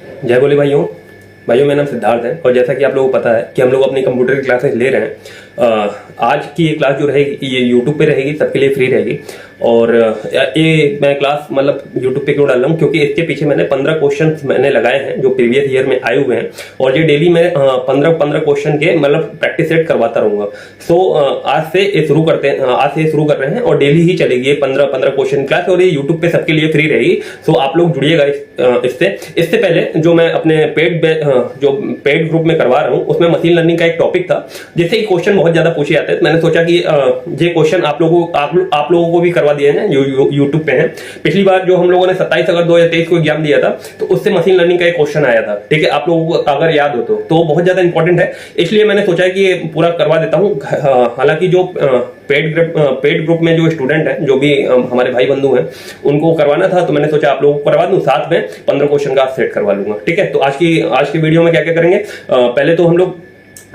जय बोले भाइयों। मेरा नाम सिद्धार्थ है और जैसा कि आप लोगों को पता है कि हम लोग अपनी कंप्यूटर की क्लासेस ले रहे हैं। आज की ये क्लास जो रहेगी ये यूट्यूब पे रहेगी, सबके लिए फ्री रहेगी। और ये मैं क्लास मतलब यूट्यूब पे क्यों डाल रहा हूँ, क्योंकि इसके पीछे मैंने 15 क्वेश्चन मैंने लगाए हैं जो प्रीवियस ईयर में आए हुए हैं और ये डेली मैं 15 क्वेश्चन के मतलब प्रैक्टिस सेट करवाता रहूंगा। सो आज से ये शुरू करते हैं, आज से शुरू कर रहे हैं और डेली ही चलेगी ये 15 क्वेश्चन क्लास और ये यूट्यूब पे सबके लिए फ्री रहेगी। सो आप लोग जुड़िएगा इससे पहले जो मैं अपने पेड ग्रुप में करवा रहा हूँ उसमें मशीन लर्निंग का एक टॉपिक था जिससे क्वेश्चन बहुत ज्यादा पूछे जाते हैं। मैंने सोचा कि ये क्वेश्चन आप लोगों को भी करवा दिए हैं जो यूट्यूब पे हैं। पिछली बार जो हम लोगों ने 27 अगस्त 2023 को एग्जाम दिया था तो उससे मशीन लर्निंग का एक क्वेश्चन आया था। ठीक है, आप लोगों को अगर याद हो तो बहुत ज्यादा इंपॉर्टेंट है, इसलिए मैंने सोचा कि ये पूरा करवा देता हूँ। हालांकि जो पेड ग्रुप में जो स्टूडेंट हैं, जो भी हमारे भाई बंधु हैं, उनको करवाना था तो मैंने सोचा आप लोगों को करवा दूं, साथ में 15 क्वेश्चन का सेट करवा लूंगा। ठीक है, तो आज की वीडियो में क्या क्या करेंगे, पहले तो हम लोग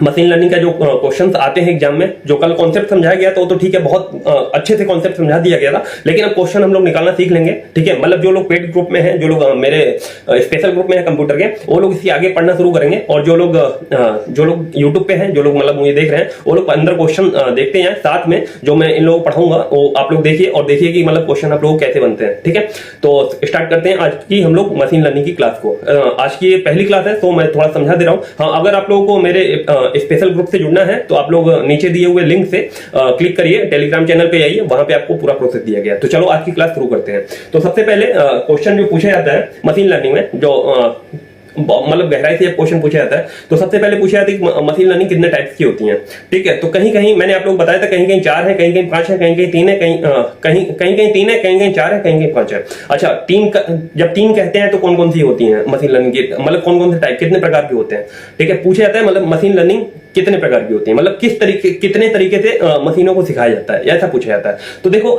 मशीन लर्निंग का जो क्वेश्चंस आते हैं एग्जाम में, जो कल कॉन्सेप्ट समझाया गया तो ठीक है, बहुत अच्छे से कॉन्सेप्ट समझा दिया गया था, लेकिन अब क्वेश्चन हम लोग निकालना सीख लेंगे। ठीक है, मतलब जो लोग पेड ग्रुप में हैं, जो लोग मेरे स्पेशल ग्रुप में है कंप्यूटर के, वो लोग इसकी आगे पढ़ना शुरू करेंगे और जो लोग यूट्यूब पे हैं, जो लोग मतलब मुझे देख रहे हैं, वो लोग 15 क्वेश्चन देखते हैं। साथ में जो मैं इन लोगों को पढ़ाऊंगा वो आप लोग देखिए और देखिए कि मतलब क्वेश्चन आप लोग कैसे बनते हैं। ठीक है, तो स्टार्ट करते हैं आज की हम लोग मशीन लर्निंग की क्लास को। आज की पहली क्लास है तो मैं थोड़ा समझा दे रहा हूँ। हाँ, अगर आप लोगों को मेरे स्पेशल ग्रुप से जुड़ना है तो आप लोग नीचे दिए हुए लिंक से क्लिक करिए, टेलीग्राम चैनल पे आइए, वहां पे आपको पूरा प्रोसेस दिया गया है। तो चलो आज की क्लास शुरू करते हैं। तो सबसे पहले क्वेश्चन जो पूछा जाता है मशीन लर्निंग में, जो मतलब गहराई से क्वेश्चन पूछा जाता है, तो सबसे पहले पूछा जाता है कि मशीन लर्निंग कितने टाइप्स की होती है। ठीक है, तो कहीं कहीं मैंने आप लोग बताया था, कहीं कहीं 4 है, कहीं कहीं 5 है, कहीं कहीं 3 है, कहीं कहीं 3 है, कहीं कहीं 4 है, कहीं कहीं 5 है। अच्छा, जब 3 कहते हैं तो कौन कौन सी होती है मशीन लर्निंग की, मतलब कौन कौन से टाइप, कितने प्रकार की होते हैं। ठीक है, पूछा जाता है मतलब मशीन लर्निंग कितने प्रकार की होती है, मतलब कितने तरीके से मशीनों को सिखाया जाता है, ऐसा पूछा जाता है। तो देखो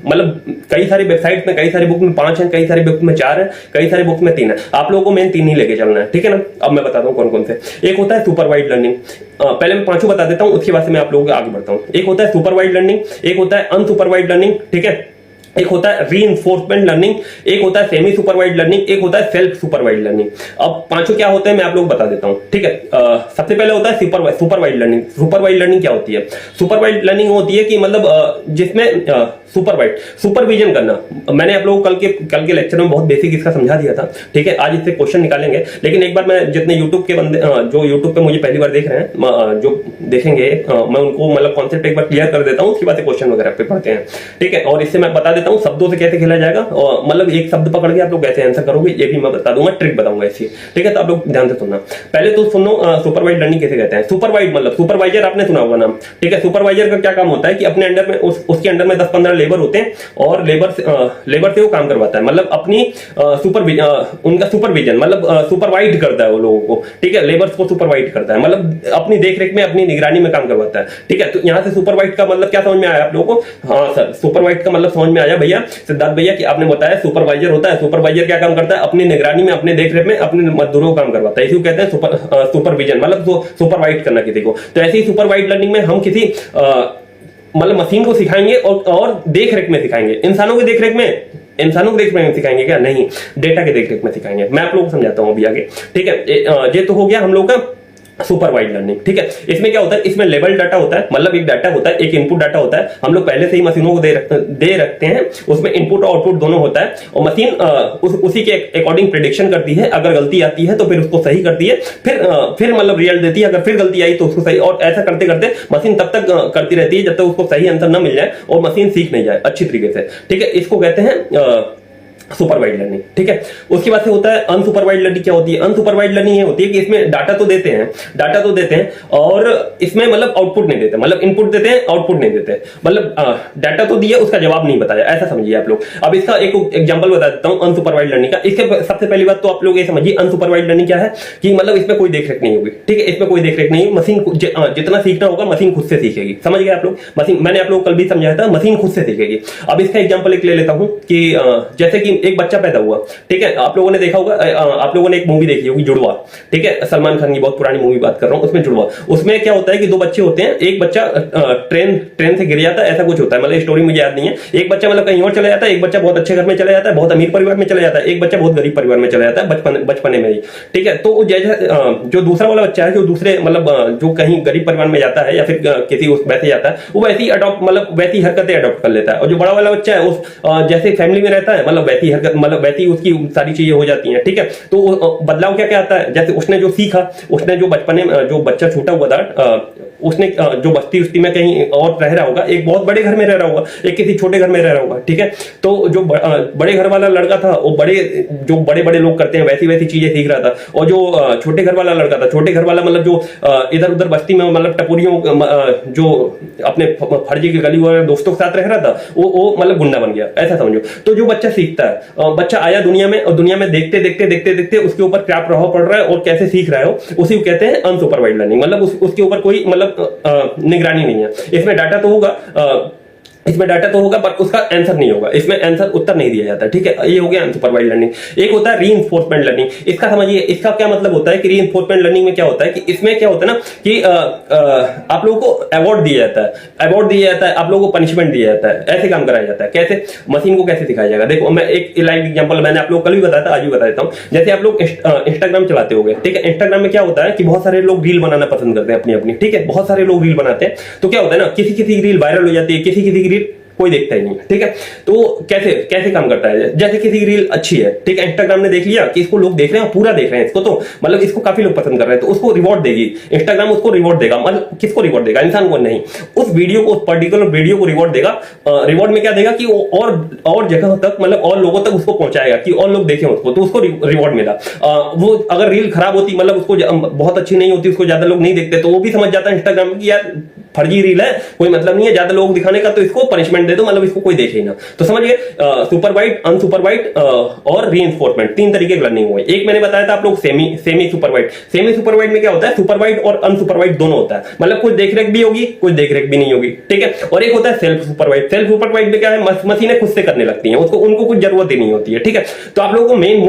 मतलब कई सारी वेबसाइट में, कई सारी बुक में 5 है, कई सारी बुक में 4 है, कई सारी बुक में 3 है। आप लोगों को मेन 3 ही लेके चलना है। ठीक है ना, अब मैं बताता हूँ कौन कौन से। एक होता है सुपरवाइज्ड लर्निंग, पहले मैं 5 बता देता हूँ, उसके बाद से मैं आप लोगों को आगे बढ़ता हूँ। एक होता है सुपरवाइज्ड लर्निंग, एक होता है अनसुपरवाइज्ड लर्निंग, ठीक है, एक होता है रीइंफोर्समेंट लर्निंग, एक होता है सेमी सुपरवाइज्ड लर्निंग, एक होता है सेल्फ सुपरवाइज्ड लर्निंग। अब पांचों क्या होते हैं मैं आप लोग बता देता हूं। ठीक है, सबसे पहले होता है सुपरवाइज्ड लर्निंग। सुपरवाइज्ड लर्निंग क्या होती है? सुपरवाइज्ड लर्निंग होती है कि मतलब जिसमें सुपरविजन करना। मैंने आप लोगों को कल के लेक्चर में बहुत बेसिक इसका समझा दिया था। ठीक है, आज इससे क्वेश्चन निकालेंगे, लेकिन एक बार मैं जितने यूट्यूब के बंदे जो यूट्यूब पे मुझे पहली बार देख रहे हैं, जो देखेंगे, मैं उनको मतलब कॉन्सेप्ट एक बार क्लियर कर देता हूँ, उसके बाद क्वेश्चन वगैरह पे पढ़ते हैं। ठीक है, और इससे मैं बता देता हूँ शब्दों से कैसे खेला जाएगा, और मतलब एक शब्द पकड़ के आप लोग कैसे आंसर करोगे ये भी मैं बता दूंगा, ट्रिक बताऊंगा ऐसी। ठीक है, तो आप लोग ध्यान से सुनना। पहले तो सुनो सुपरवाइज्ड लर्निंग कैसे कहते हैं। सुपरवाइज्ड मतलब सुपरवाइजर, आपने सुना होगा नाम। ठीक है, सुपरवाइजर का क्या काम होता है कि अपने अंडर में उसके अंडर में 10-15 लेबर होते हैं और लेबर से वो काम करवाता है, मतलब अपनी उनका सुपरविजन मतलब सुपरवाइज करता है वो लोगों को। ठीक है, लेबर्स को सुपरवाइज करता है, मतलब अपनी देखरेख में, अपनी निगरानी में काम करवाता है। ठीक है, तो यहाँ से सुपरवाइज का मतलब क्या समझ में आया आप लोगों को? हाँ सर, सुपरवाइज का मतलब समझ में आया भैया सिद्धार्थ भैया कि आपने बताया सुपरवाइजर होता है। सुपरवाइजर क्या काम करता है? अपनी निगरानी में, अपने देखरेख में अपने मजदूरों को काम करवाता है। इसी को कहते हैं सुपरविजन, मतलब सुपरवाइज करना किसी को। तो ऐसे ही सुपरवाइज लर्निंग में हम किसी मतलब मशीन को सिखाएंगे और देखरेख में सिखाएंगे। इंसानों की देखरेख में सिखाएंगे क्या? नहीं, डेटा के देखरेख में सिखाएंगे। मैं आप लोगों को समझाता हूं अभी आगे। ठीक है, ये तो हो गया हम लोग का सुपरवाइज्ड लर्निंग। ठीक है, इसमें क्या होता है? इसमें लेवल डाटा होता है, मतलब एक डाटा होता है, एक इनपुट डाटा होता है। हम लोग पहले से ही मशीनों को दे रखते हैं, उसमें इनपुट और आउटपुट दोनों होता है और मशीन उसी के अकॉर्डिंग प्रेडिक्शन करती है। अगर गलती आती है तो फिर उसको सही करती है, फिर मतलब रिजल्ट देती है। अगर फिर गलती आई तो उसको सही, और ऐसा करते करते मशीन तब तक करती रहती है जब तक उसको सही आंसर न मिल जाए और मशीन सीख नहीं जाए अच्छी तरीके से। ठीक है, इसको कहते हैं सुपरवाइज्ड लर्निंग। ठीक है, उसके बाद से होता है अनसुपरवाइज्ड लर्निंग। क्या होती है अनसुपरवाइज्ड लर्निंग? ये होती है कि इसमें डाटा तो देते हैं और इसमें मतलब आउटपुट नहीं देते, मतलब इनपुट देते हैं, आउटपुट नहीं देते, मतलब डाटा तो दिया, उसका जवाब नहीं बताया, ऐसा समझिए आप लोग। अब इसका एक एग्जांपल बता देता हूं अनसुपरवाइज्ड लर्निंग का। इसके सबसे पहली बात तो आप लोग ये समझिए अनसुपरवाइज्ड लर्निंग क्या है, कि मतलब इसमें कोई देखरेख नहीं होगी। ठीक है, इसमें कोई देखरेख नहीं, मशीन जितना सीखना होगा मशीन खुद से सीखेगी। समझ गए आप लोग? मशीन, मैंने आप लोग कल भी समझाया था, मशीन खुद से सीखेगी। अब इसका एग्जांपल एक ले लेता हूं कि जैसे कि एक बच्चा पैदा हुआ, ठीक है, आप लोगों ने देखा होगा, आप लोगों ने एक मूवी देखी होगी जुड़वा, ठीक है, सलमान खान की बहुत पुरानी मूवी बात कर रहा हूं, उसमें जुड़वा, उसमें क्या होता है कि दो बच्चे होते हैं, एक बच्चा ट्रेन से गिर जाता है, ऐसा कुछ होता है, मतलब स्टोरी मुझे याद नहीं है, एक बच्चा मतलब कहीं और चला जाता है, एक बच्चा बहुत अच्छे घर में चला जाता है, बहुत अमीर परिवार में चला जाता है, एक बच्चा बहुत गरीब परिवार में चला जाता है बचपने में ही, ठीक है। तो जैसे जो दूसरा वाला बच्चा है, जो दूसरे मतलब जो कहीं गरीब परिवार में जाता है या फिर किसी वैसे जाता है, वो वैसी अडॉप्ट मतलब वैसी हरकतें अडॉप्ट कर लेता है, और जो बड़ा वाला बच्चा है उस जैसे फैमिली में रहता है, मतलब वैसी हरकत मतलब वैसी उसकी सारी चीजें हो जाती हैं, ठीक है। तो बदलाव क्या क्या आता है, जैसे उसने जो सीखा, उसने जो बचपने में जो बच्चा छूटा हुआ था, उसने जो बस्ती उस्ती में कहीं और रह रहा होगा, एक बहुत बड़े घर में रह रहा होगा, एक किसी छोटे घर में रह रहा होगा, ठीक है। तो जो बड़े घर वाला लड़का था, वो जो बड़े बड़े लोग करते हैं वैसी वैसी चीजें सीख रहा था, और जो छोटे घर वाला लड़का था, छोटे घर वाला मतलब जो इधर उधर बस्ती में मतलब टपुरियों जो अपने फर्जी की गली वाले दोस्तों के साथ रह रहा था, वो मतलब गुंडा बन गया, ऐसा समझो। तो जो बच्चा सीखता है, बच्चा आया दुनिया में, और दुनिया में देखते देखते देखते देखते उसके ऊपर क्या प्रभाव पड़ रहा है और कैसे सीख रहा है, उसी को कहते हैं अनसुपरवाइज्ड लर्निंग, मतलब उसके ऊपर कोई मतलब निगरानी नहीं है। इसमें डाटा तो होगा पर उसका आंसर नहीं होगा, इसमें आंसर उत्तर नहीं दिया जाता, ठीक है। ये हो गया अनसुपरवाइज्ड लर्निंग। एक होता है रीइंफोर्समेंट लर्निंग, इसका समझिए, इसका क्या मतलब होता है कि रीइंफोर्समेंट लर्निंग में क्या होता है कि इसमें क्या होता है ना कि आप लोगों को अवार्ड दिया जाता है, आप लोगों को पनिशमेंट दिया जाता है, ऐसे काम कराया जाता है। कैसे? मशीन को कैसे सिखाया जाएगा, देखो मैं एक लाइव एग्जांपल मैंने आप लोग कल भी बताया था, आज भी बता देता हूं। जैसे आप लोग इंस्टाग्राम चलाते होंगे, ठीक है, इंस्टाग्राम में क्या होता है कि बहुत सारे लोग रील बनाना पसंद करते हैं अपनी अपनी, ठीक है, बहुत सारे लोग रील बनाते हैं। तो क्या होता है ना, किसी की रील वायरल हो जाती है, किसी की रील कोई देखता ही नहीं, ठीक है। तो कैसे काम करता है, जैसे किसी की रील अच्छी है, ठीक है, इंस्टाग्राम ने देख लिया कि इसको लोग देख रहे हैं, पूरा देख रहे हैं इसको, तो मतलब इसको काफी लोग पसंद कर रहे हैं, तो उसको रिवॉर्ड देगी इंस्टाग्राम, उसको रिवॉर्ड देगा, मतलब किसको रिवॉर्ड देगा, इंसान को नहीं, उस वीडियो को, उस पर्टिकुलर वीडियो को रिवॉर्ड देगा। रिवॉर्ड में क्या देगा कि वो और जगह तक मतलब और लोगों तक उसको पहुंचाएगा कि और लोग देखें उसको, तो उसको रिवॉर्ड मिला। वो अगर रील खराब होती, मतलब उसको बहुत अच्छी नहीं होती, उसको ज्यादा लोग नहीं देखते, तो वो भी समझ जाता है इंस्टाग्राम की यार फर्जी रील है, कोई मतलब नहीं है ज्यादा लोग दिखाने का, तो इसको पनिशमेंट दे दो, मतलब इसको कोई देखे ही ना। तो समझिए सुपरवाइज्ड, अनसुपरवाइज्ड और रीइंफोर्समेंट, तीन तरीके की लर्निंग हुई। एक मैंने बताया था आप लोग सेमी सुपरवाइज्ड। सेमी सुपरवाइज्ड में क्या होता है, सुपरवाइज्ड और अनसुपरवाइज्ड दोनों होता है, मतलब कुछ देखरेख भी होगी, कुछ देखरेख भी नहीं होगी, ठीक है। और एक होता है सेल्फ सुपरवाइज्ड। सेल्फ सुपरवाइज्ड में क्या है, मशीनें खुद से करने लगती हैं, उनको कुछ जरूरत ही नहीं होती है, ठीक है। तो आप लोगों को मेन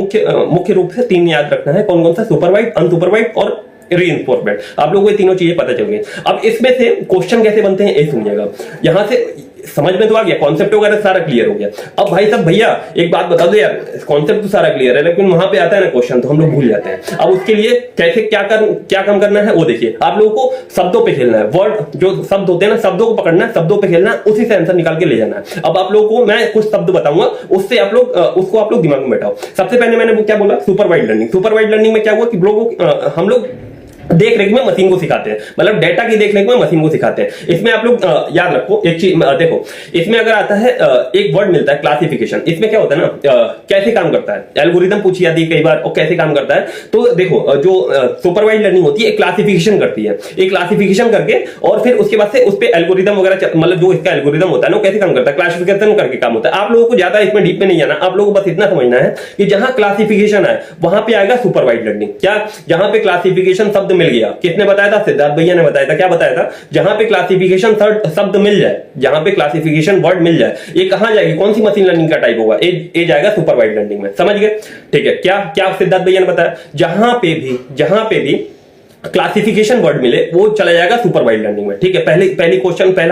मुख्य रूप से तीन याद रखना है, कौन कौन सा, सुपरवाइज्ड, अनसुपरवाइज्ड और रीइंफोर्समेंट। आप लोगों को ये तीनों चीजें पता चल गई। अब इसमें से क्वेश्चन कैसे बनते हैं ये सुनिएगा, यहां से समझ में तो आ गया, कॉन्सेप्ट वगैरह सारा क्लियर हो गया। अब भाई साहब भैया एक बात बता दो यार, कॉन्सेप्ट तो सारा क्लियर है, लेकिन वहां पे आता है ना क्वेश्चन, तो हम लोग भूल जाते हैं। अब उसके लिए कैसे क्या काम करना है वो देखिए। आप लोगों को शब्दों पे खेलना है, वर्ड जो शब्द होते हैं ना, शब्दों को पकड़ना है, शब्दों पे खेलना है, उसी से आंसर निकाल के ले जाना है। अब आप लोगों को मैं कुछ शब्द बताऊंगा, उससे आप लोग उसको आप लोग दिमाग में बैठाओ। सबसे पहले मैंने क्या बोला, सुपरवाइज्ड लर्निंग। सुपरवाइज्ड लर्निंग में क्या हुआ कि हम लोग देख रेख में मशीन को सिखाते हैं, मतलब डेटा की देख रेख में मशीन को सिखाते हैं। इसमें आप लोग याद रखो एक चीज, देखो इसमें अगर आता है एक वर्ड मिलता है क्लासिफिकेशन। इसमें क्या होता है ना, कैसे काम करता है, एल्गोरिदम पूछी जाती है कई बार, और कैसे काम करता है। तो देखो जो सुपरवाइज्ड लर्निंग होती है, एक क्लासिफिकेशन करती है, एक क्लासिफिकेशन करके और फिर उसके बाद से उस पर एल्गोरिदम वगैरह, मतलब जो इसका एल्गोरिदम होता है ना, कैसे काम करता है, क्लासिफिकेशन करके काम होता है। आप लोगों को ज्यादा इसमें डीप में नहीं जाना, आप लोगों को बस इतना समझना है कि जहां क्लासिफिकेशन है वहां पे आएगा सुपरवाइज्ड लर्निंग। क्या, जहां पे क्लासिफिकेशन शब्द मिल गया, किसने बताया था, सिद्धार्थ भैया ने बताया था। क्या बताया था, जहां पे क्लासिफिकेशन शब्द मिल जाए, जहां पे क्लासिफिकेशन वर्ड मिल जाए, ये कहां जाएगी, कौन सी मशीन लर्निंग का टाइप होगा, ये जाएगा सुपरवाइज्ड लर्निंग में। समझ गए, ठीक है। क्या सिद्धार्थ भैया ने बताया, जहां पे भी क्लासिफिकेशन वर्ड मिले वो चला जाएगा सुपरवाइज्ड लर्निंग में, ठीक है। पहला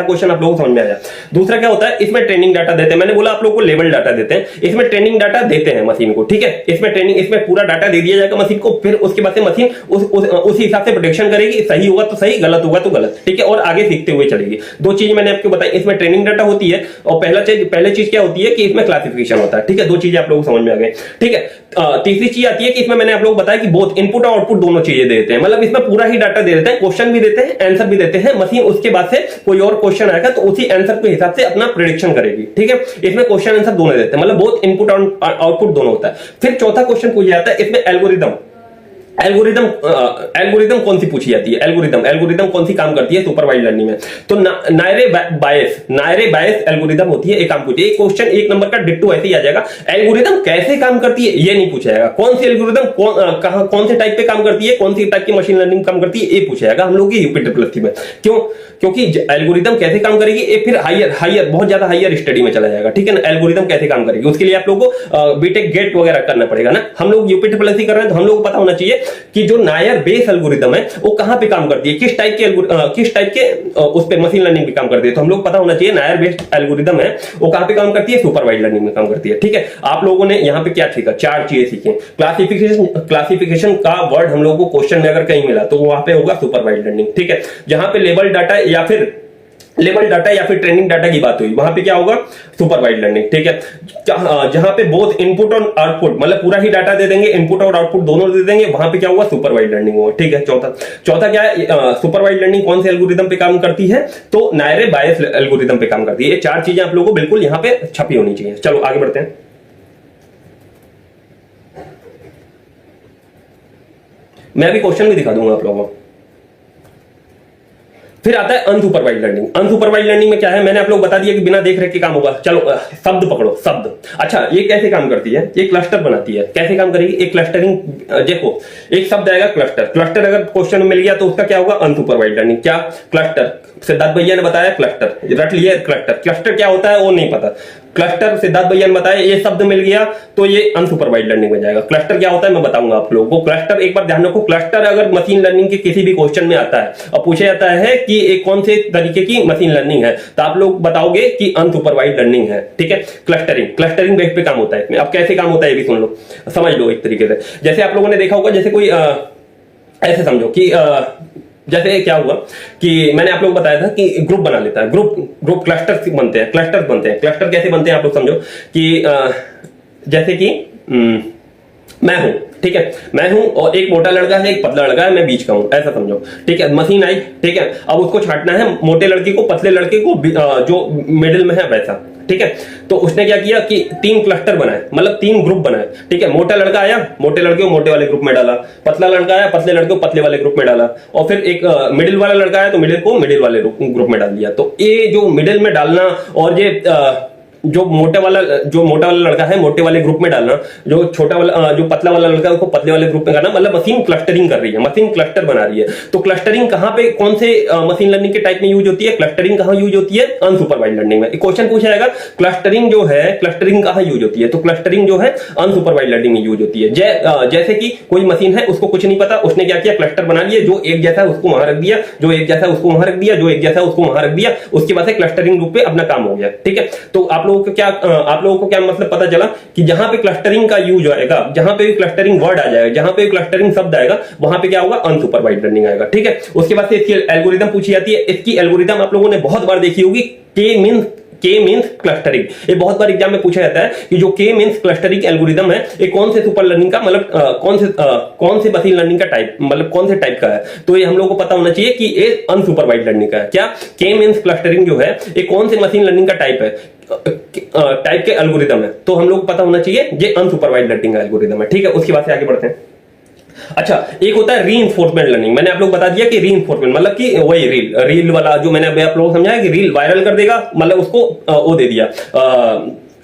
क्वेश्चन आप लोगों को समझ में आया। दूसरा क्या होता है, इसमें ट्रेनिंग डाटा देते हैं, मैंने बोला आप लोगों को लेवल डाटा देते हैं, इसमें ट्रेनिंग डाटा देते हैं मशीन को, ठीक है। इसमें पूरा डाटा दे दिया जाएगा मशीन को, फिर उसके बाद से मशीन उस हिसाब से प्रेडिक्शन करेगी, सही होगा तो सही, गलत होगा तो गलत, ठीक है, और आगे सीखते हुए चलेगी। दो चीज मैंने आपको बताई, इसमें ट्रेनिंग डाटा होती है, और पहले चीज क्या होती है कि इसमें क्लासिफिकेशन होता है, ठीक है। दो चीजें आप लोगों को समझ में आ गई, ठीक है। तीसरी चीज आती है कि इसमें मैंने आप लोगों को बताया कि बोथ इनपुट और आउटपुट दोनों चीजें देते हैं, मतलब इसमें पूरा ही डाटा दे देते हैं, क्वेश्चन भी देते हैं, आंसर भी देते हैं। मशीन उसके बाद से कोई और क्वेश्चन आएगा तो उसी आंसर के हिसाब से अपना प्रेडिक्शन करेगी, ठीक है। इसमें क्वेश्चन आंसर दोनों देते हैं, मतलब बोथ इनपुट और आउटपुट दोनों होता है। फिर चौथा क्वेश्चन पूछा जाता है, इसमें एल्गोरिदम एल्गोरिदम एल्गोरिदम कौन सी पूछी जाती है? एल्गोरिदम कौन सी काम करती है सुपरवाइज्ड लर्निंग में? तो नायरे बायस एल्गोरिदम होती है, एक काम पूछिए। एक क्वेश्चन एक नंबर का डिट्टो ऐसे ही आ जाएगा। एल्गोरिदम कैसे काम करती है ये नहीं पूछा जाएगा। कौन सी एल्गोरिदम कौन से टाइप पे काम करती है, कौन सी टाइप की मशीन लर्निंग काम करती है, ये पूछा जाएगा हम लोग की यूपी ट्रिपल में। क्यों? क्योंकि एल्गोरिदम कैसे काम करेगी ये फिर हायर बहुत ज्यादा हायर स्टडी में चला जाएगा, ठीक है ना। एल्गोरिदम कैसे काम करेगी उसके लिए आप लोगों को बीटेक गेट वगैरह करना पड़ेगा ना। हम लोग यूपी ट्रिपल कर रहे हैं तो हम लोग को पता होना चाहिए कि जो नायर बेस एल्गोरिदम है वो कहां पे काम करती है, किस टाइप के उस पे मशीन लर्निंग पे काम करती है। तो हम लोग पता होना चाहिए नायर बेस्ड एल्गोरिदम है वो कहां पे काम करती है, सुपरवाइज्ड लर्निंग में काम करती है, ठीक है। आप लोगों ने यहां पे क्या सीखा? 4 चीजें सीखी। क्लासिफिकेशन का वर्ड हम लोगों को क्वेश्चन में अगर कहीं मिला तो वहां पे होगा सुपरवाइज्ड लर्निंग, ठीक है। जहां पे लेवल डाटा या फिर ट्रेनिंग डाटा की बात हुई वहां पे क्या होगा? सुपरवाइज्ड लर्निंग, ठीक है। जहां पे बोथ इनपुट और आउटपुट मतलब पूरा ही डाटा दे देंगे, इनपुट और आउटपुट दोनों दे देंगे, वहां पे क्या होगा? सुपरवाइज्ड लर्निंग होगा, ठीक है। चौथा क्या है? सुपरवाइज्ड लर्निंग कौन से एल्गोरिदम पे काम करती है? तो नायरे बायस एल्गोरिदम पे काम करती है। ये 4 चीजें आप लोगों को बिल्कुल यहां पे छपी होनी चाहिए। चलो आगे बढ़ते हैं। मैं अभी क्वेश्चन भी दिखा दूंगा आप लोगों को। फिर आता है अनसुपरवाइज्ड लर्निंग। अनसुपरवाइज्ड लर्निंग में क्या है? मैंने आप लोग बता दिया कि बिना देख रेख के काम होगा। चलो शब्द पकड़ो, शब्द। अच्छा ये कैसे काम करती है? ये क्लस्टर बनाती है। कैसे काम करेगी? एक क्लस्टरिंग, देखो एक शब्द आएगा क्लस्टर अगर क्वेश्चन में मिल गया तो उसका क्या होगा? Unsupervised learning. क्या? क्लस्टर। सिद्धार्थ भैया ने बताया क्लस्टर, रट लिया। क्लस्टर क्या होता है वो नहीं पता। क्लस्टर सिद्धार्थ भैया ने बताया, ये शब्द मिल गया तो ये अनसुपरवाइज्ड लर्निंग में जाएगा। क्लस्टर क्या होता है मैं बताऊंगा आप लोगों को। क्लस्टर एक बार ध्यान रखो, क्लस्टर अगर मशीन लर्निंग के किसी भी क्वेश्चन में आता है और पूछा जाता है कि एक कौन से तरीके की मशीन लर्निंग है तो आप लोग बताओगे कि अनसुपरवाइज्ड लर्निंग है, ठीक है। क्लस्टरिंग बेस पे काम होता है इसमें। अब कैसे काम होता है ये भी सुन लो, समझ लो एक तरीके से। जैसे आप लोगों ने देखा होगा, जैसे कोई ऐसे समझो कि जैसे क्या हुआ कि मैंने आप लोग बताया था कि ग्रुप बना लेता है, ग्रुप क्लस्टर्स बनते हैं। क्लस्टर कैसे बनते हैं आप लोग समझो कि जैसे कि मैं हूं, ठीक है। मैं हूं और एक मोटा लड़का है, एक पतला लड़का है, मैं बीच का हूं, ऐसा समझो, ठीक है। मशीन आई, ठीक है। अब उसको छांटना है मोटे लड़के को पतले लड़के को, जो मिडिल में है वैसा, ठीक है। तो उसने क्या किया कि 3 क्लस्टर बनाए, मतलब 3 ग्रुप बनाए, ठीक है। मोटा लड़का आया, मोटे लड़के को मोटे वाले ग्रुप में डाला। पतला लड़का आया, पतले लड़के को पतले वाले ग्रुप में डाला। और फिर एक मिडिल वाला लड़का आया तो मिडिल को मिडिल वाले ग्रुप में डाल दिया। तो ये जो मिडिल में डालना और ये जो मोटा वाला लड़का है मोटे वाले ग्रुप में डालना, जो पतला वाला लड़का है उसको पतले वाले ग्रुप में करना, मतलब मशीन क्लस्टरिंग कर रही है, मशीन क्लस्टर बना रही है। तो क्लस्टरिंग कहां पे, कौन से मशीन लर्निंग के टाइप में यूज होती है? क्लस्टरिंग कहां यूज होती है? अनसुपरवाइज्ड लर्निंग में। क्वेश्चन पूछा जाएगा क्लस्टरिंग जो है, क्लस्टरिंग कहां यूज होती है? तो क्लस्टरिंग जो है अनसुपरवाइज्ड लर्निंग में यूज होती है। जैसे कि कोई मशीन है, उसको कुछ नहीं पता, उसने क्या किया? क्लस्टर बना लिए, जो एक जैसा है उसको वहां रख दिया, जो एक जैसा है उसको वहां रख दिया, जो एक जैसा है उसको वहां रख दिया। उसके बाद से क्लस्टरिंग ग्रुप पे अपना काम हो गया, ठीक है। तो आप लोगों को क्या मतलब पता चला कि जहां पे क्लस्टरिंग का यूज आएगा, जहां पे भी क्लस्टरिंग वर्ड आ जाएगा, जहां पे भी क्लस्टरिंग शब्द आएगा, वहां पे क्या होगा? अनसुपरवाइज्ड लर्निंग आएगा, ठीक है। उसके बाद से इसकी एल्गोरिदम पूछी जाती है। इसकी एल्गोरिदम आप लोगों ने बहुत बार देखी होगी, के मींस क्लस्टरिंग। ये बहुत बार एग्जाम में पूछा जाता है कि जो के मींस क्लस्टरिंग एल्गोरिदम है ये कौन से सुपर लर्निंग का, मतलब कौन से मशीन लर्निंग का टाइप, मतलब कौन से टाइप का है। तो ये हम लोग को पता होना चाहिए कि ये अनसुपरवाइज्ड लर्निंग का है। क्या? के मींस क्लस्टरिंग जो है ये कौन से मशीन लर्निंग का टाइप है, टाइप के एल्गोरिदम है। तो हम लोग को पता होना चाहिए ये अनसुपरवाइज्ड लर्निंग का एल्गोरिदम है, ठीक है। उसके बाद से आगे बढ़ते हैं। अच्छा, एक होता है रीइंफोर्समेंट लर्निंग। मैंने आप लोग बता दिया कि रीइंफोर्समेंट मतलब कि वही रील वाला जो मैंने अभी आप लोगों को समझाया कि रील वायरल कर देगा, मतलब उसको वो दे दिया,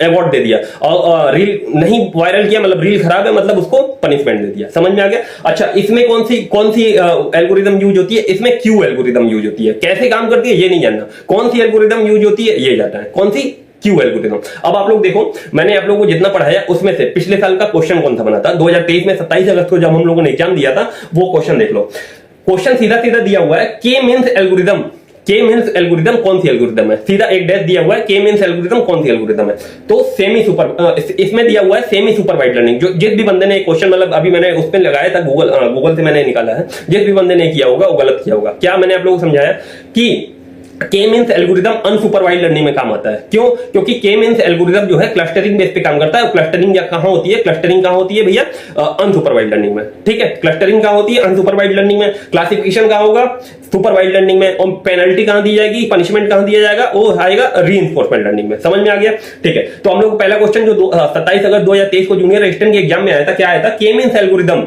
अवार्ड दे दिया। और रील नहीं वायरल किया मतलब रील खराब है, मतलब उसको पनिशमेंट दे दिया। समझ में आ गया? अच्छा, इसमें कौन सी एल्गोरिदम यूज होती है? इसमें क्यू एल्गोरिदम यूज होती है। कैसे काम करती है ये नहीं जानना, कौन सी एल्गोरिदम यूज होती है ये जानना है। कौन सी? Q algorithm. अब आप लोग देखो, मैंने आप लोगों को जितना पढ़ाया उसमें से पिछले साल का क्वेश्चन कौन सा बना था? 2023 में 27 अगस्त को जब हम लोगों ने एग्जाम दिया था वो क्वेश्चन देख लो। क्वेश्चन सीधा सीधा दिया हुआ है, के मींस एल्गोरिथम। के मींस एल्गोरिथम कौन सी एल्गोरिथम है? सीधा एक डैश दिया हुआ है, के मींस एल्गोरिथम कौन सी एल्गोरिथम है? तो इसमें दिया हुआ है सेमी सुपरवाइज्ड लर्निंग। जो जिस भी बंदे ने क्वेश्चन, मतलब अभी मैंने उस पर लगाया था, गूगल से मैंने निकाला है, जिस भी बंदे ने किया होगा वो गलत किया होगा। क्या मैंने आप लोगों को समझाया कि के मींस एल्गोरिथम अनसुपरवाइज्ड लर्निंग में काम आता है। क्यों? क्योंकि के मींस एल्गोरिथम जो है क्लस्टरिंग बेस पे काम करता है। क्लस्टरिंग कहां होती है? क्लस्टरिंग कहां होती है भैया? अनसुपरवाइज्ड लर्निंग में, ठीक है। क्लस्टरिंग कहां होती है? अनसुपरवाइज्ड लर्निंग में। क्लासिफिकेशन कहां होगा? सुपरवाइज्ड लर्निंग में। और पेनल्टी कहां दी जाएगी, पनिशमेंट कहां दिया जाएगा? वो आएगा रीइंफोर्समेंट लर्निंग में। समझ में आ गया? ठीक है। तो हम लोग पहला क्वेश्चन जो 27 अगस्त 2023 को जूनियर असिस्टेंट के एग्जाम में आया था, क्या आया था? के मींस एल्गोरिथम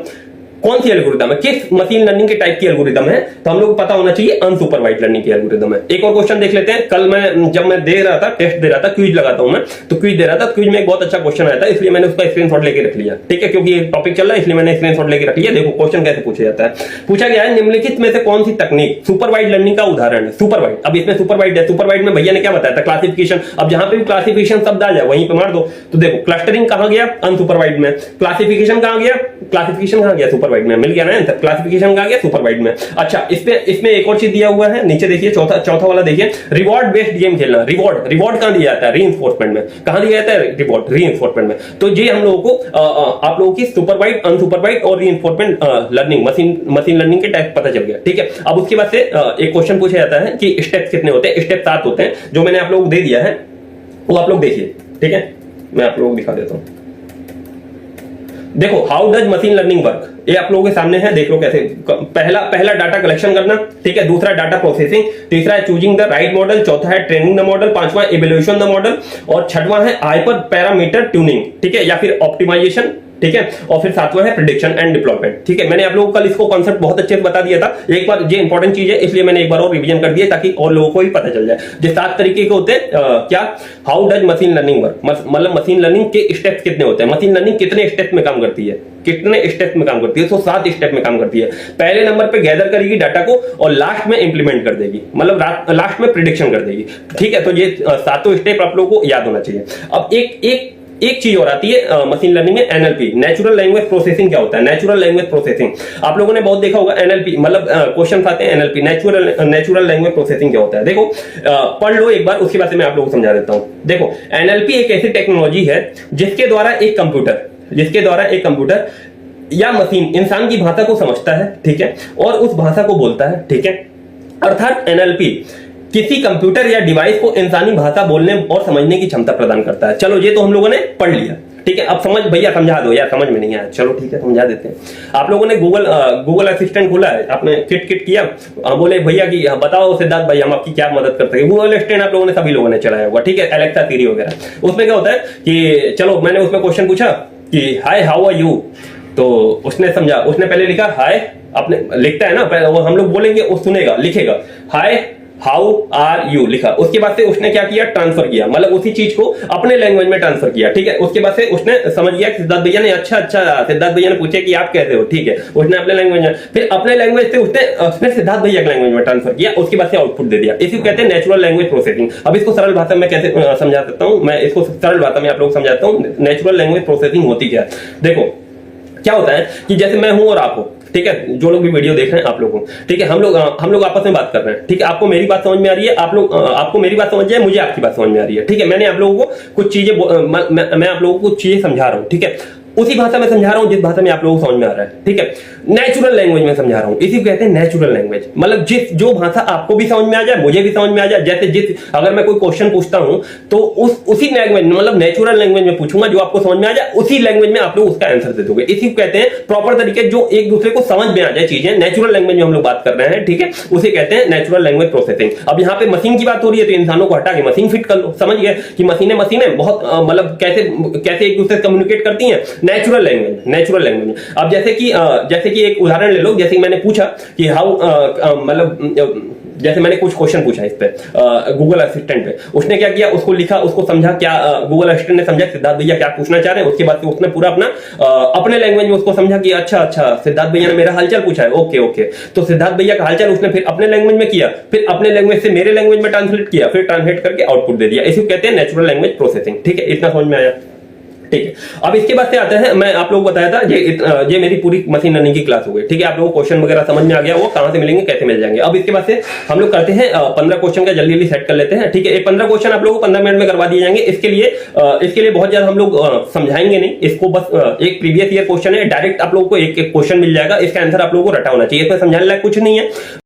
कौन सी एल्गोरिदम है, किस मशीन लर्निंग के टाइप की एल्गोरिदम है, तो हम लोग को पता होना चाहिए अनसुपरवाइज्ड लर्निंग की एल्गोरिदम है। एक और क्वेश्चन देख लेते हैं। कल मैं जब मैं दे रहा था, टेस्ट दे रहा था, क्विज लगाता हूं मैं, तो क्विज दे रहा था, क्विज में एक बहुत अच्छा क्वेश्चन आया था, इसलिए मैंने उसका स्क्रीनशॉट लेके रख लिया, ठीक है, क्योंकि टॉपिक चल रहा है इसलिए मैंने स्क्रीनशॉट लेके रख लिया। देखो क्वेश्चन कैसे पूछा जाता है। पूछा गया है निम्नलिखित में से कौन सी तकनीक सुपरवाइज्ड लर्निंग का उदाहरण है। सुपरवाइज्ड, अब इसमें सुपरवाइज्ड है, सुपरवाइज्ड में भैया ने क्या बताया था, क्लासिफिकेशन। अब जहां पे भी क्लासिफिकेशन शब्द आ जाए वहीं पे मार दो। तो देखो क्लस्टरिंग कहां गया, अनसुपरवाइज्ड में। क्लासिफिकेशन कहां गया, क्लासिफिकेशन कहां गया, सुपरवाइज्ड में। मिल गया ना आंसर, क्लासिफिकेशन कहां गया, सुपरवाइज्ड में। अच्छा, इसमें एक और चीज दिया हुआ है, नीचे देखिए चौथा वाला देखिए, रिवॉर्ड बेस्ड गेम खेलना। रिवॉर्ड कहां दिया जाता है, रीइंफोर्समेंट में। कहां दिया जाता है रिवॉर्ड, रीइंफोर्समेंट में। तो ये हम लोगों को आप लोगों की सुपरवाइज्ड, अनसुपरवाइज्ड और रीइंफोर्समेंट लर्निंग, मशीन लर्निंग के टाइप पता चल गया, ठीक है। अब उसके बाद से एक क्वेश्चन पूछा जाता है कि स्टेप्स कितने होते हैं। स्टेप 7 होते हैं, जो मैंने आप लोगों को दे दिया है वो आप लोग देखिए, ठीक है। मैं आप लोगों को दिखा देता हूं। देखो how does machine learning work, ये आप लोगों के सामने है, देख लो कैसे। पहला डाटा कलेक्शन करना, ठीक है। दूसरा डाटा प्रोसेसिंग, तीसरा है चूजिंग द राइट मॉडल, चौथा है ट्रेनिंग द मॉडल, पांचवा इवैल्यूएशन द मॉडल, और छठवां है हाइपर पैरामीटर ट्यूनिंग, ठीक है, या फिर ऑप्टिमाइजेशन, ठीक है। और फिर सातवां है प्रेडिक्शन एंड डिप्लॉयमेंट, ठीक है। मैंने आप लोगों को कल इसको कॉन्सेप्ट बहुत अच्छे से बता दिया था, एक बार ये इंपॉर्टेंट चीज है इसलिए मैंने एक बार और रिवीजन कर दिया ताकि और लोगों को भी पता चल जाए। जो 7 तरीके के होते हैं, क्या, how does machine learning work, मतलब मशीन लर्निंग के स्टेप्स कितने होते हैं, मशीन लर्निंग कितने स्टेप में काम करती है, कितने स्टेप में काम करती है। तो 7 स्टेप में काम करती है। पहले नंबर पे गैदर करेगी डाटा को और लास्ट में इंप्लीमेंट कर देगी, मतलब लास्ट में प्रिडिक्शन कर देगी, ठीक है। तो ये 7 स्टेप आप लोगों को याद होना चाहिए। अब एक चीज और आती है मशीन लर्निंग में, एनएलपी, नेचुरल लैंग्वेज प्रोसेसिंग। क्या होता है नेचुरल लैंग्वेज प्रोसेसिंग, आप लोगों ने बहुत देखा होगा। एनएलपी मतलब क्वेश्चन आते हैं एनएलपी, नेचुरल लैंग्वेज प्रोसेसिंग क्या होता है। देखो पढ़ लो एक बार, उसके बाद से मैं आप लोगों को समझा देता हूं। देखो एनएलपी एक ऐसी टेक्नोलॉजी है जिसके द्वारा एक कंप्यूटर या मशीन इंसान की भाषा को समझता है, ठीक है, और उस भाषा को बोलता है, ठीक है। अर्थात एनएलपी किसी कंप्यूटर या डिवाइस को इंसानी भाषा बोलने और समझने की क्षमता प्रदान करता है। चलो ये तो हम लोगों ने पढ़ लिया, ठीक है। अब समझ भैया समझा दो यार, समझ में नहीं आया, चलो ठीक है समझा देते हैं। आप लोगों ने गूगल असिस्टेंट खोला है, आपने किट किया, बोले भैया कि बताओ सिद्धार्थ भाई हम आपकी क्या मदद कर सकते हैं। गूगल असिस्टेंट आप लोगों ने सभी लोगों ने चलाया होगा, ठीक है, एलेक्सा, सिरी वगैरह। उसमें क्या होता है कि चलो मैंने उसमें क्वेश्चन पूछा कि हाय हाउ आर यू, तो उसने समझा, उसने पहले लिखा हाय, अपने लिखता है ना, वो हम लोग बोलेंगे वो सुनेगा, लिखेगा हाय हाउ आर यू लिखा। उसके बाद से उसने क्या किया, ट्रांसफर किया, मतलब उसी चीज को अपने लैंग्वेज में ट्रांसफर किया, ठीक है। उसके बाद से उसने समझ गया कि सिद्धार्थ भैया ने अच्छा सिद्धार्थ भैया ने पूछा कि आप कैसे हो, ठीक है, उसने अपने लैंग्वेज में, फिर अपने लैंग्वेज से उसने सिद्धार्थ भैया के लैंग्वेज में ट्रांसफर किया, उसके बाद से आउटपुट दे दिया। इसी को कहते हैं नेचुरल लैंग्वेज प्रोसेसिंग। अब इसको सरल भाषा में कैसे समझा सकता हूं, मैं इसको सरल भाषा में आप लोग समझाता हूं। नेचुरल लैंग्वेज प्रोसेसिंग होती क्या है, देखो क्या होता है कि जैसे मैं हूं और आप हो, ठीक है, जो लोग भी वीडियो देख रहे हैं आप लोगों को, ठीक है, हम लोग आपस में बात कर रहे हैं, ठीक है, आपको मेरी बात समझ में आ रही है, आपको मेरी बात समझ जाए, मुझे आपकी बात समझ में आ रही है, ठीक है। मैंने आप लोगों को कुछ चीजें मैं आप लोगों को कुछ चीजें समझा रहा हूं, ठीक है, उसी भाषा में समझा रहा हूं जिस भाषा में आप लोगों को समझ में आ रहा है, ठीक है। नेचुरल लैंग्वेज में समझा रहा हूं, इसी को कहते हैं नेचुरल लैंग्वेज, मतलब जो भाषा आपको भी समझ में आ जाए, मुझे भी समझ में आ जाए। जैसे अगर मैं कोई क्वेश्चन पूछता हूं तो उसी लैंग्वेज में, मतलब नेचुरल लैंग्वेज में पूछूंगा, जो आपको समझ में आ जाए उसी लैंग्वेज में आप लोग उसका आंसर दे दोगे। इसी को कहते हैं प्रॉपर तरीके, जो एक दूसरे को समझ में आ जाए चीजें, नेचुरल लैंग्वेज में हम लोग बात कर रहे हैं, ठीक है, उसे कहते हैं नेचुरल लैंग्वेज प्रोसेसिंग। अब यहाँ पे मशीन की बात हो रही है तो इंसानों को हटा के मशीन फिट कर लो, समझ गए कि मशीनें बहुत मतलब कैसे एक दूसरे से कम्युनिकेट करती हैं, नेचुरल लैंग्वेज में। अब जैसे कि एक उदाहरण ले लो, जैसे कि मैंने पूछा कि हाउ, मतलब जैसे मैंने कुछ क्वेश्चन पूछा इस पे गूगल असिस्टेंट पे, उसने क्या किया, उसको लिखा, उसको समझा, क्या गूगल असिस्टेंट ने समझा सिद्धार्थ भैया क्या पूछना चाह रहे हैं। उसके बाद उसने पूरा अपने लैंग्वेज में उसको समझा कि अच्छा सिद्धार्थ भैया ने मेरा हालचाल पूछा है, ओके। तो सिद्धार्थ भैया का हालचाल उसने फिर अपने लैंग्वेज में किया, फिर अपने लैंग्वेज से मेरे लैंग्वेज में ट्रांसलेट किया, फिर ट्रांसलेट करके आउटपुट दे दिया। इसी को कहते हैं नेचुरल लैंग्वेज प्रोसेसिंग, ठीक है, इतना समझ में आया, ठीक है। अब इसके बाद से आते हैं, मैं आप लोगों को बताया था ये मेरी पूरी मशीन लर्निंग की क्लास हो गई, ठीक है। आप लोगों को क्वेश्चन वगैरह समझ में आ गया, वो कहां से मिलेंगे, कैसे मिल जाएंगे। अब इसके बाद से हम लोग करते हैं 15 क्वेश्चन का जल्दी सेट कर लेते हैं, ठीक है। 15 क्वेश्चन आप लोगों को 15 मिनट में करवा दिए जाएंगे। इसके लिए बहुत ज्यादा हम लोग समझाएंगे नहीं, इसको बस एक प्रीवियस ईयर क्वेश्चन है, डायरेक्ट आप लोगों को एक क्वेश्चन मिल जाएगा, इसका आंसर आप लोगों को रटा होना चाहिए, इसमें समझाने लायक कुछ नहीं है।